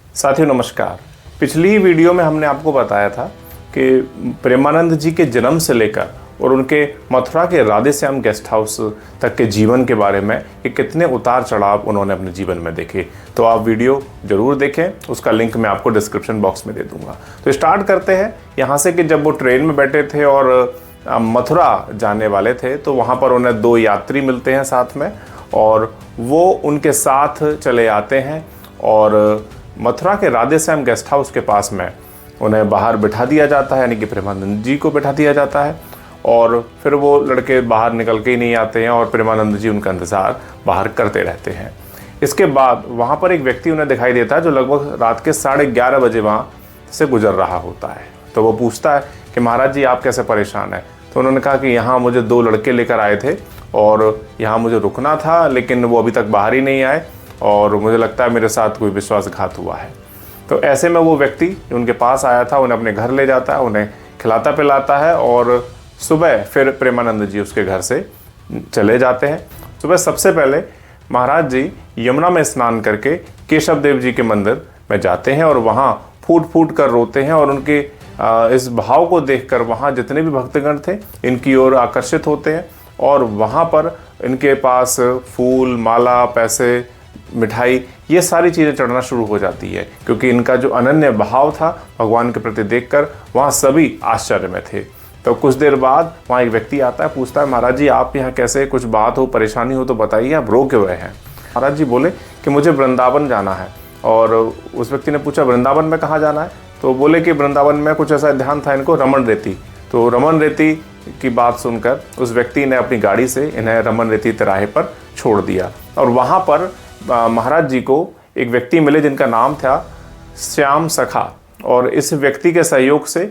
साथियों नमस्कार। पिछली वीडियो में हमने आपको बताया था कि प्रेमानंद जी के जन्म से लेकर और उनके मथुरा के राधे श्याम गेस्ट हाउस तक के जीवन के बारे में कि कितने उतार चढ़ाव उन्होंने अपने जीवन में देखे। तो आप वीडियो जरूर देखें, उसका लिंक मैं आपको डिस्क्रिप्शन बॉक्स में दे दूंगा। तो स्टार्ट करते हैं यहाँ से कि जब वो ट्रेन में बैठे थे और मथुरा जाने वाले थे तो वहाँ पर उन्हें दो यात्री मिलते हैं साथ में, और वो उनके साथ चले आते हैं और मथुरा के राधे श्याम गेस्ट हाउस के पास में उन्हें बाहर बिठा दिया जाता है, यानी कि प्रेमानंद जी को बिठा दिया जाता है। और फिर वो लड़के बाहर निकल के ही नहीं आते हैं और प्रेमानंद जी उनका इंतज़ार बाहर करते रहते हैं। इसके बाद वहाँ पर एक व्यक्ति उन्हें दिखाई देता है जो लगभग रात के 11:30 बजे वहाँ से गुजर रहा होता है। तो वो पूछता है कि महाराज जी आप कैसे परेशान हैं। तो उन्होंने कहा कि यहाँ मुझे दो लड़के लेकर आए थे और यहाँ मुझे रुकना था, लेकिन वो अभी तक बाहर ही नहीं आए और मुझे लगता है मेरे साथ कोई विश्वासघात हुआ है। तो ऐसे में वो व्यक्ति जो उनके पास आया था उन्हें अपने घर ले जाता है, उन्हें खिलाता पिलाता है और सुबह फिर प्रेमानंद जी उसके घर से चले जाते हैं। सुबह सबसे पहले महाराज जी यमुना में स्नान करके केशव देव जी के मंदिर में जाते हैं और वहाँ फूट फूट कर रोते हैं और उनके इस भाव को देखकर वहाँ जितने भी भक्तगण थे इनकी ओर आकर्षित होते हैं और वहाँ पर इनके पास फूल, माला, पैसे, मिठाई, ये सारी चीज़ें चढ़ना शुरू हो जाती है, क्योंकि इनका जो अनन्य भाव था भगवान के प्रति देखकर वहाँ सभी आश्चर्य में थे। तो कुछ देर बाद वहाँ एक व्यक्ति आता है, पूछता है महाराज जी आप यहाँ कैसे, कुछ बात हो, परेशानी हो तो बताइए, आप रो क्यों रहे हैं। महाराज जी बोले कि मुझे वृंदावन जाना है। और उस व्यक्ति ने पूछा वृंदावन में कहाँ जाना है। तो बोले कि वृंदावन में कुछ ऐसा ध्यान था इनको, रमन रेती। तो रमन रेती की बात सुनकर उस व्यक्ति ने अपनी गाड़ी से इन्हें रमन रेती तिराहे पर छोड़ दिया और वहाँ पर महाराज जी को एक व्यक्ति मिले जिनका नाम था श्याम सखा। और इस व्यक्ति के सहयोग से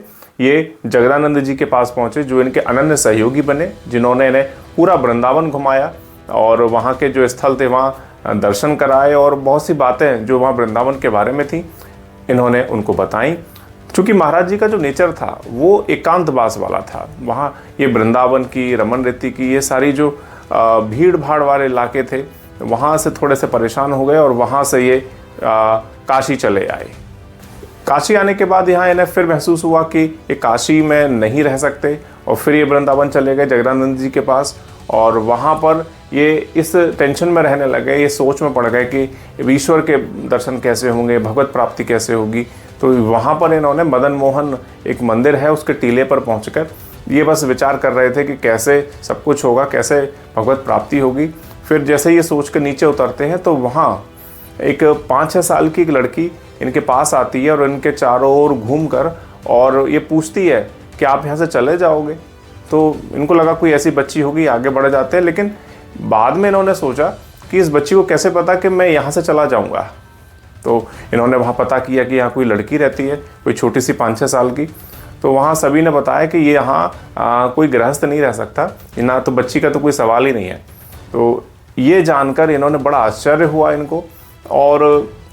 ये जगदानंद जी के पास पहुँचे जो इनके अनन्य सहयोगी बने, जिन्होंने इन्हें पूरा वृंदावन घुमाया और वहाँ के जो स्थल थे वहाँ दर्शन कराए और बहुत सी बातें जो वहाँ वृंदावन के बारे में थी इन्होंने उनको बताई। चूँकि महाराज जी का जो नेचर था वो एकांतवास वाला था, वहाँ ये वृंदावन की, रमन रेती की, ये सारी जो भीड़ भाड़ वाले इलाके थे वहाँ से थोड़े से परेशान हो गए और वहाँ से ये काशी चले आए। काशी आने के बाद यहाँ इन्हें फिर महसूस हुआ कि ये काशी में नहीं रह सकते और फिर ये वृंदावन चले गए जगदानंद जी के पास और वहाँ पर ये इस टेंशन में रहने लगे, ये सोच में पड़ गए कि ईश्वर के दर्शन कैसे होंगे, भगवत प्राप्ति कैसे होगी। तो वहाँ पर इन्होंने मदन मोहन एक मंदिर है उसके टीले पर पहुँचकर ये बस विचार कर रहे थे कि कैसे सब कुछ होगा, कैसे भगवत प्राप्ति होगी। फिर जैसे ये सोच कर नीचे उतरते हैं तो वहाँ एक 5-6 साल की एक लड़की इनके पास आती है और इनके चारों ओर घूमकर और ये पूछती है कि आप यहाँ से चले जाओगे। तो इनको लगा कोई ऐसी बच्ची होगी, आगे बढ़ जाते हैं, लेकिन बाद में इन्होंने सोचा कि इस बच्ची को कैसे पता कि मैं यहाँ से चला जाऊँगा। तो इन्होंने वहाँ पता किया कि यहाँ कोई लड़की रहती है, कोई छोटी सी 5-6 साल की। तो वहाँ सभी ने बताया कि ये यहाँ कोई गृहस्थ नहीं रह सकता, ना तो बच्ची का तो कोई सवाल ही नहीं है। तो ये जानकर इन्होंने बड़ा आश्चर्य हुआ इनको और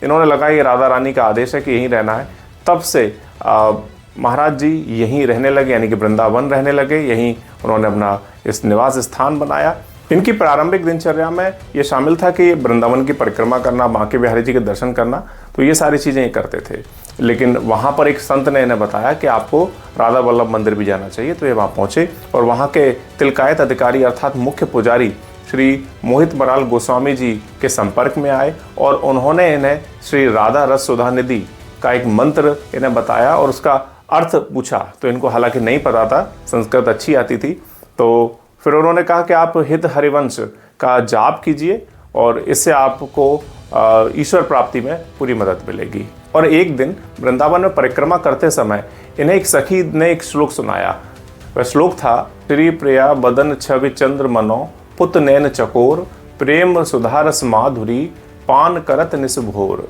इन्होंने लगा ये राधा रानी का आदेश है कि यहीं रहना है। तब से महाराज जी यहीं रहने लगे, यानी कि वृंदावन रहने लगे, यहीं उन्होंने अपना इस निवास स्थान बनाया। इनकी प्रारंभिक दिनचर्या में ये शामिल था कि वृंदावन की परिक्रमा करना, बांके बिहारी जी के दर्शन करना, तो ये सारी चीज़ें ये करते थे। लेकिन वहाँ पर एक संत ने इन्हें बताया कि आपको राधा वल्लभ मंदिर भी जाना चाहिए। तो ये वहाँ पहुँचे और वहाँ के तिलकायत अधिकारी अर्थात मुख्य पुजारी श्री मोहित मराल गोस्वामी जी के संपर्क में आए और उन्होंने इन्हें श्री राधा रस सुधा निधि का एक मंत्र इन्हें बताया और उसका अर्थ पूछा। तो इनको हालांकि नहीं पता था, संस्कृत अच्छी आती थी। तो फिर उन्होंने कहा कि आप हित हरिवंश का जाप कीजिए और इससे आपको ईश्वर प्राप्ति में पूरी मदद मिलेगी। और एक दिन वृंदावन में परिक्रमा करते समय इन्हें एक सखी ने एक श्लोक सुनाया। वह श्लोक था श्री प्रिया बदन छवि चंद्र मनो पुत नैन चकोर प्रेम सुधारस माधुरी पान करत निसभोर।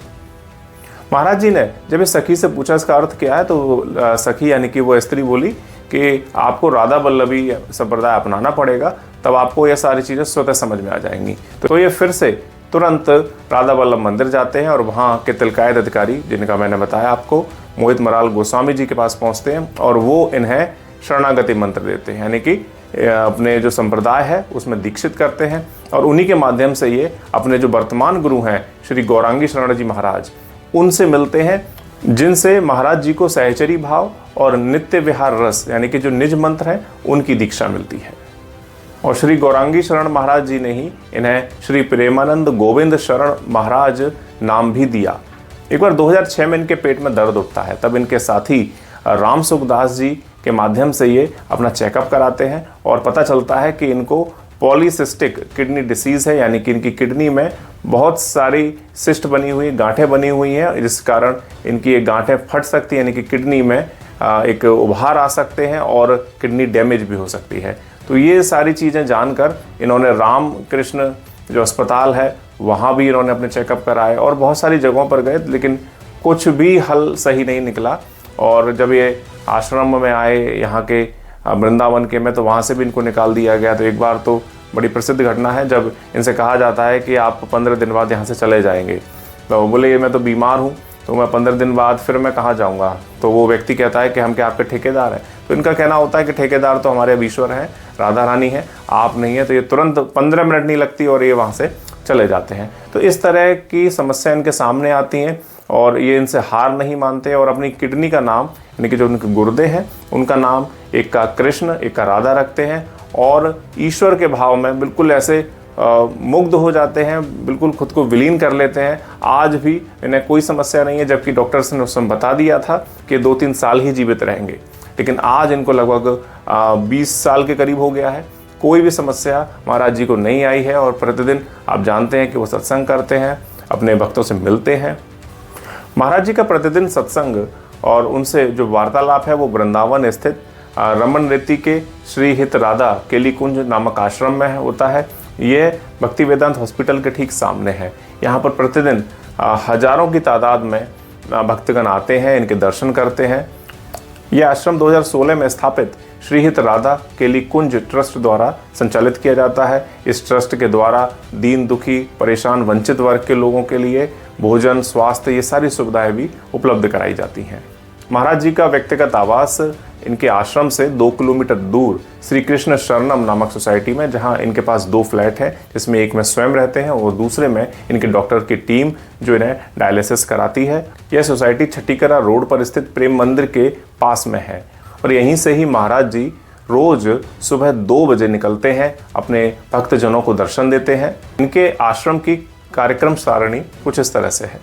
महाराज जी ने जब इस सखी से पूछा इसका अर्थ क्या है तो सखी यानी कि वो स्त्री बोली कि आपको राधा वल्लभी संप्रदाय अपनाना पड़ेगा, तब आपको ये सारी चीज़ें स्वतः समझ में आ जाएंगी। तो ये फिर से तुरंत राधा वल्लभ मंदिर जाते हैं और वहाँ के तिलकायत अधिकारी जिनका मैंने बताया आपको मोहित मराल गोस्वामी जी के पास पहुँचते हैं और वो इन्हें शरणागति मंत्र देते हैं, यानी कि अपने जो संप्रदाय है उसमें दीक्षित करते हैं और उन्हीं के माध्यम से ये अपने जो वर्तमान गुरु हैं श्री गौरांगी शरण जी महाराज उनसे मिलते हैं जिनसे महाराज जी को सहचरी भाव और नित्य विहार रस यानी कि जो निज मंत्र है उनकी दीक्षा मिलती है। और श्री गौरांगी शरण महाराज जी ने ही इन्हें श्री प्रेमानंद गोविंद शरण महाराज नाम भी दिया। एक बार 2006 में इनके पेट में दर्द उठता है, तब इनके साथी राम सुखदास जी के माध्यम से ये अपना चेकअप कराते हैं और पता चलता है कि इनको पॉलीसिस्टिक किडनी डिसीज़ है, यानी कि इनकी किडनी में बहुत सारी सिस्ट बनी हुई, गांठें बनी हुई हैं, जिस कारण इनकी ये गांठें फट सकती हैं, यानी कि किडनी में एक उभार आ सकते हैं और किडनी डैमेज भी हो सकती है। तो ये सारी चीज़ें जानकर इन्होंने राम कृष्ण जो अस्पताल है वहाँ भी इन्होंने अपने चेकअप कराए और बहुत सारी जगहों पर गए, लेकिन कुछ भी हल सही नहीं निकला। और जब ये आश्रम में आए यहाँ के वृंदावन के में, तो वहाँ से भी इनको निकाल दिया गया। तो एक बार तो बड़ी प्रसिद्ध घटना है जब इनसे कहा जाता है कि आप 15 दिन बाद यहाँ से चले जाएंगे। तो बोले मैं तो बीमार हूँ, तो मैं 15 दिन बाद फिर मैं कहाँ जाऊँगा। तो वो व्यक्ति कहता है कि हम क्या आपके ठेकेदार हैं। तो इनका कहना होता है कि ठेकेदार तो हमारे अब ईश्वर हैं, राधा रानी है, आप नहीं है। तो ये तुरंत 15 मिनट नहीं लगती और ये वहाँ से चले जाते हैं। तो इस तरह की समस्या इनके सामने आती हैं और ये इनसे हार नहीं मानते और अपनी किडनी का नाम यानी कि जो उनके गुर्दे हैं उनका नाम एक का कृष्ण एक का राधा रखते हैं और ईश्वर के भाव में बिल्कुल ऐसे मुग्ध हो जाते हैं, बिल्कुल खुद को विलीन कर लेते हैं। आज भी इन्हें कोई समस्या नहीं है, जबकि डॉक्टर्स ने उस समय बता दिया था कि 2-3 साल ही जीवित रहेंगे, लेकिन आज इनको लगभग 20 साल के करीब हो गया है। कोई भी समस्या महाराज जी को नहीं आई है और प्रतिदिन आप जानते हैं कि वो सत्संग करते हैं, अपने भक्तों से मिलते हैं। महाराज जी का प्रतिदिन सत्संग और उनसे जो वार्तालाप है वो वृंदावन स्थित रमन रेती के श्री हित राधा केली कुंज नामक आश्रम में होता है। ये भक्ति वेदांत हॉस्पिटल के ठीक सामने है। यहाँ पर प्रतिदिन हजारों की तादाद में भक्तगण आते हैं, इनके दर्शन करते हैं। यह आश्रम 2016 में स्थापित श्री हित राधा केली कुंज ट्रस्ट द्वारा संचालित किया जाता है। इस ट्रस्ट के द्वारा दीन दुखी परेशान वंचित वर्ग के लोगों के लिए भोजन स्वास्थ्य ये सारी सुविधाएं भी उपलब्ध कराई जाती हैं। महाराज जी का व्यक्तिगत आवास इनके आश्रम से 2 किलोमीटर दूर श्री कृष्ण शरणम नामक सोसाइटी में, जहां इनके पास 2 फ्लैट हैं, जिसमें एक में स्वयं रहते हैं और दूसरे में इनके डॉक्टर की टीम जो इन्हें डायलिसिस कराती है। यह सोसाइटी छठीकरा रोड पर स्थित प्रेम मंदिर के पास में है और यहीं से ही महाराज जी रोज सुबह 2 बजे निकलते हैं, अपने भक्तजनों को दर्शन देते हैं। इनके आश्रम की कार्यक्रम सारणी कुछ इस तरह से है।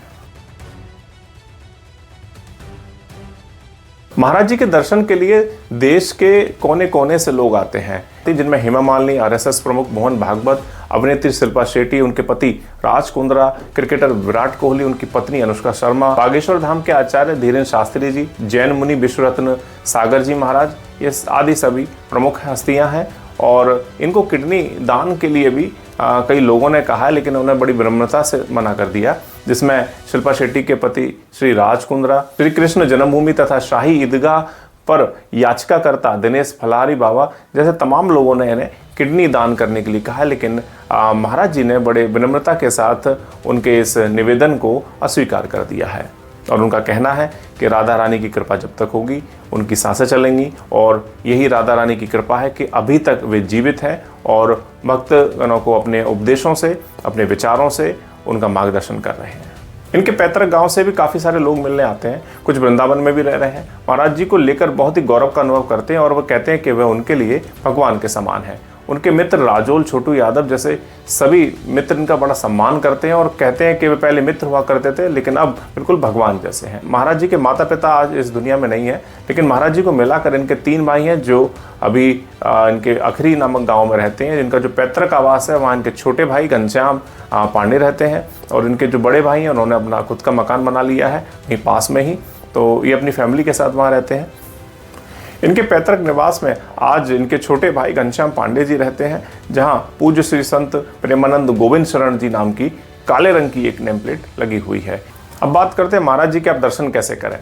महाराज जी के दर्शन के लिए देश के कोने कोने से लोग आते हैं, जिनमें हेमा मालिनी, आरएसएस प्रमुख मोहन भागवत, अभिनेत्री शिल्पा शेट्टी, उनके पति राज कुंद्रा, क्रिकेटर विराट कोहली, उनकी पत्नी अनुष्का शर्मा, बागेश्वर धाम के आचार्य धीरेन्द्र शास्त्री जी, जैन मुनि विश्वरत्न सागर जी महाराज, ये आदि सभी प्रमुख हस्तियां हैं। और इनको किडनी दान के लिए भी कई लोगों ने कहा है, लेकिन उन्होंने बड़ी विनम्रता से मना कर दिया, जिसमें शिल्पा शेट्टी के पति श्री राज कुंद्रा, श्री कृष्ण जन्मभूमि तथा शाही ईदगाह पर याचिकाकर्ता दिनेश फलारी बाबा जैसे तमाम लोगों ने इन्हें किडनी दान करने के लिए कहा है, लेकिन महाराज जी ने बड़े विनम्रता के साथ उनके इस निवेदन को अस्वीकार कर दिया है। और उनका कहना है कि राधा रानी की कृपा जब तक होगी उनकी सांसें चलेंगी और यही राधा रानी की कृपा है कि अभी तक वे जीवित हैं और भक्तगणों को अपने उपदेशों से, अपने विचारों से उनका मार्गदर्शन कर रहे हैं। इनके पैतृक गांव से भी काफ़ी सारे लोग मिलने आते हैं, कुछ वृंदावन में भी रह रहे हैं। महाराज जी को लेकर बहुत ही गौरव का अनुभव करते हैं और वह कहते हैं कि वह उनके लिए भगवान के समान है। उनके मित्र राजोल, छोटू यादव जैसे सभी मित्र इनका बड़ा सम्मान करते हैं और कहते हैं कि वे पहले मित्र हुआ करते थे, लेकिन अब बिल्कुल भगवान जैसे हैं। महाराज जी के माता पिता आज इस दुनिया में नहीं है, लेकिन महाराज जी को मिलाकर इनके 3 भाई हैं जो अभी इनके अखरी नामक गांव में रहते हैं। इनका जो पैतृक आवास है वहाँ इनके छोटे भाई घनश्याम पांडे रहते हैं और इनके जो बड़े भाई हैं उन्होंने अपना खुद का मकान बना लिया है वहीं पास में ही, तो ये अपनी फैमिली के साथ वहाँ रहते हैं। इनके पैतृक निवास में आज इनके छोटे भाई घनश्याम पांडे जी रहते हैं, जहां पूज्य श्री संत प्रेमानंद गोविंद शरण जी नाम की काले रंग की एक नेम प्लेट लगी हुई है। अब बात करते हैं महाराज जी के आप दर्शन कैसे करें।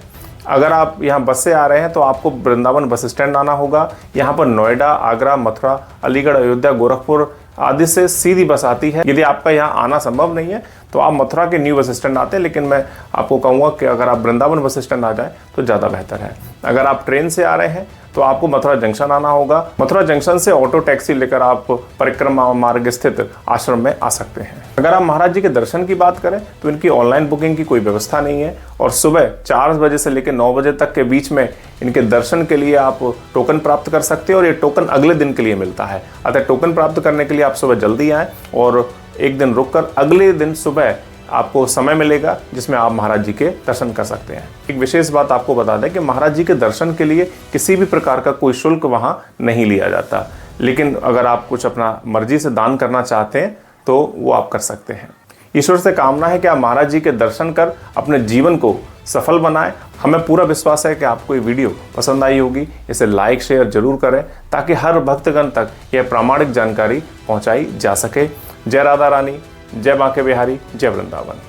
अगर आप यहाँ बस से आ रहे हैं तो आपको वृंदावन बस स्टैंड आना होगा। यहाँ पर नोएडा, आगरा, मथुरा, अलीगढ़, अयोध्या, गोरखपुर आदि से सीधी बस आती है। यदि आपका यहाँ आना संभव नहीं है तो आप मथुरा के न्यू बस स्टैंड आते हैं, लेकिन मैं आपको कहूँगा कि अगर आप वृंदावन बस स्टैंड आ जाएं तो ज़्यादा बेहतर है। अगर आप ट्रेन से आ रहे हैं तो आपको मथुरा जंक्शन आना होगा। मथुरा जंक्शन से ऑटो टैक्सी लेकर आप परिक्रमा मार्ग स्थित आश्रम में आ सकते हैं। अगर आप महाराज जी के दर्शन की बात करें तो इनकी ऑनलाइन बुकिंग की कोई व्यवस्था नहीं है और सुबह 4 बजे से लेकर 9 बजे तक के बीच में इनके दर्शन के लिए आप टोकन प्राप्त कर सकते हैं और ये टोकन अगले दिन के लिए मिलता है। अतः टोकन प्राप्त करने के लिए आप सुबह जल्दी आएँ और एक दिन रुककर अगले दिन सुबह आपको समय मिलेगा जिसमें आप महाराज जी के दर्शन कर सकते हैं। एक विशेष बात आपको बता दें कि महाराज जी के दर्शन के लिए किसी भी प्रकार का कोई शुल्क वहाँ नहीं लिया जाता, लेकिन अगर आप कुछ अपना मर्जी से दान करना चाहते हैं तो वो आप कर सकते हैं। ईश्वर से कामना है कि आप महाराज जी के दर्शन कर अपने जीवन को सफल बनाएं। हमें पूरा विश्वास है कि आपको ये वीडियो पसंद आई होगी। इसे लाइक शेयर जरूर करें ताकि हर भक्तगण तक यह प्रामाणिक जानकारी पहुंचाई जा सके। जय राधा रानी, जय बांके बिहारी, जय वृंदावन।